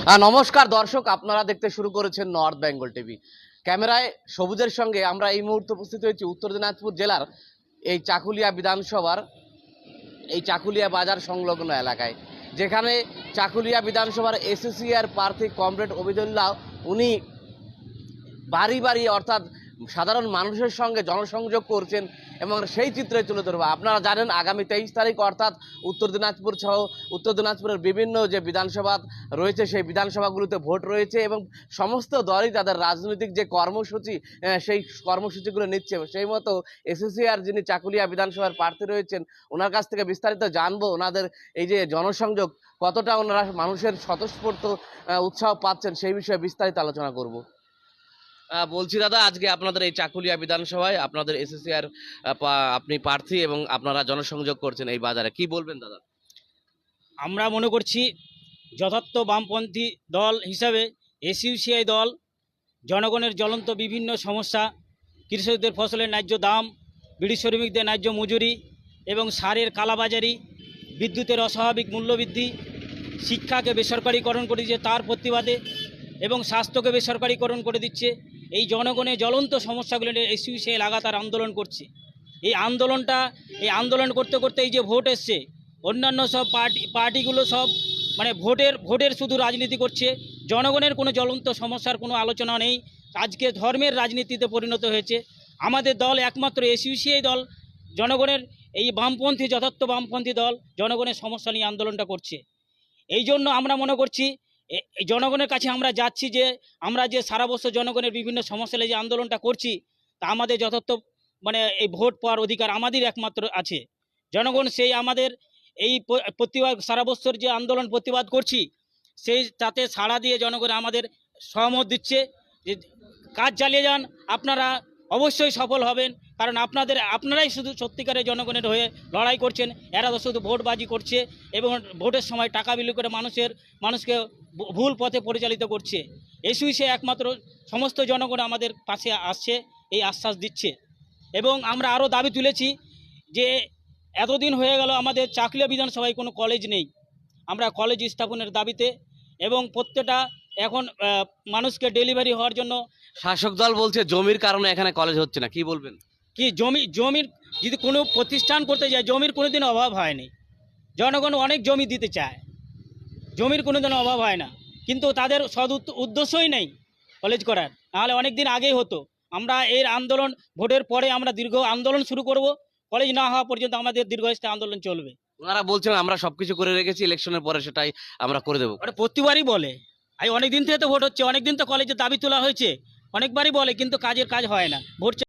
নমস্কার দর্শক, আপনারা দেখতে শুরু করেছেন নর্থ বেঙ্গল টিভি। ক্যামেরায় সবুজের সঙ্গে আমরা এই মুহূর্তে উপস্থিত হয়েছি উত্তর দিনাজপুর জেলার এই চাকুলিয়া বিধানসভার এই চাকুলিয়া বাজার সংলগ্ন এলাকায়, যেখানে চাকুলিয়া বিধানসভার এসএসসিআর প্রার্থী কমরেড অবিদুল্লাহ উনি বাড়ি বাড়ি অর্থাৎ সাধারণ মানুষের সঙ্গে জনসংযোগ করছেন এবং সেই চিত্রে তুলে ধরবো। আপনারা জানেন আগামী 23 তারিখ অর্থাৎ উত্তর দিনাজপুর সহ উত্তর দিনাজপুরের বিভিন্ন যে বিধানসভা রয়েছে সেই বিধানসভাগুলোতে ভোট রয়েছে এবং সমস্ত দলই তাদের রাজনৈতিক যে কর্মসূচি সেই কর্মসূচিগুলো নিচ্ছে। সেই মতো এসএসসিআর যিনি চাকুলিয়া বিধানসভার প্রার্থী রয়েছেন ওনার কাছ থেকে বিস্তারিত জানবো, ওনাদের এই যে জনসংযোগ কতটা ওনারা মানুষের স্বতঃস্ফূর্ত উৎসাহ পাচ্ছেন সেই বিষয়ে বিস্তারিত আলোচনা করব। বলছি দাদা, আজকে আপনাদের এই চাকুলিয়া বিধানসভায় আপনাদের এসএসসিআর আপনি প্রার্থী এবং আপনারা জনসংযোগ করছেন এই বাজারে, কি বলবেন দাদা? আমরা মনে করছি যথার্থ বামপন্থী দল হিসাবে এসইউসিআই দল জনগণের জ্বলন্ত বিভিন্ন সমস্যা, কৃষকদের ফসলের ন্যায্য দাম, বিড়ি শ্রমিকদের ন্যায্য মজুরি এবং সারের কালাবাজারি, বিদ্যুতের অস্বাভাবিক মূল্যবৃদ্ধি, শিক্ষাকে বেসরকারিকরণ করে দিচ্ছে তার প্রতিবাদে এবং স্বাস্থ্যকে বেসরকারিকরণ করে দিচ্ছে। এই জনগণের জ্বলন্ত সমস্যাগুলো নিয়ে এসইউসিআই লাগাতার আন্দোলন করছে। এই আন্দোলন করতে করতে এই যে ভোট এসছে, অন্যান্য সব পার্টিগুলো সব মানে ভোটের শুধু রাজনীতি করছে। জনগণের কোনো জ্বলন্ত সমস্যার কোনো আলোচনা নেই। আজকে ধর্মের রাজনীতিতে পরিণত হয়েছে। আমাদের দল একমাত্র এসইউসিআই দল জনগণের এই বামপন্থী যথার্থ বামপন্থী দল জনগণের সমস্যা নিয়ে আন্দোলনটা করছে। এই জন্য আমরা মনে করছি জনগণের কাছে আমরা যাচ্ছি যে আমরা যে সারা বছর জনগণের বিভিন্ন সমস্যা নিয়ে যে আন্দোলনটা করছি তা আমাদের যথার্থ মানে এই ভোট পাওয়ার অধিকার আমাদের একমাত্র আছে। জনগণ সেই আমাদের এই প্রতিবাদ সারা বছর যে আন্দোলন প্রতিবাদ করছি সেই তাতে সাড়া দিয়ে জনগণ আমাদের সহমত দিচ্ছে যে কাজ চালিয়ে যান, আপনারা অবশ্যই সফল হবেন। কারণ আপনারাই শুধু সত্যিকারের জনগণের হয়ে লড়াই করছেন। এরা তো শুধু ভোটবাজি করছে এবং ভোটের সময় টাকা বিলি করে মানুষকে ভুল পথে পরিচালিত করছে। এসইউসিআই একমাত্র সমস্ত জনগণ আমাদের পাশে আসছে, এই আশ্বাস দিচ্ছে। এবং আমরা আরও দাবি তুলেছি যে এতদিন হয়ে গেল আমাদের চাকুলিয়া বিধানসভায় কোনো কলেজ নেই। আমরা কলেজ স্থাপনের দাবিতে এবং প্রত্যেকটা এখন মানুষকে ডেলিভারি হওয়ার জন্য শাসক দল বলছে জমির কারণে এখানে কলেজ হচ্ছে না, কি বলবেন? কি জমির যদি কোনো প্রতিষ্ঠান করতে যায় জমির কোনোদিন অভাব হয়নি। জনগণ অনেক জমি দিতে চায়, জমির কোনোদিন অভাব হয় না, কিন্তু তাদের উদ্দেশ্যই নেই কলেজ করার, নাহলে অনেক দিন আগেই হতো। আমরা এর আন্দোলন ভোটের পরে আমরা দীর্ঘ আন্দোলন শুরু করব। কলেজ না হওয়া পর্যন্ত আমাদের দীর্ঘস্থায়ী আন্দোলন চলবে। ওনারা বলছেন আমরা সবকিছু করে রেখেছি, ইলেকশনের পরে সেটাই আমরা করে দেবো। ওরা প্রতিবারই বলে, অনেক দিন থেকে তো ভোট হচ্ছে, অনেক দিন তো কলেজে দাবি তোলা হয়েছে, অনেকবারই বলে, কিন্তু কাজ হয় না। ভোট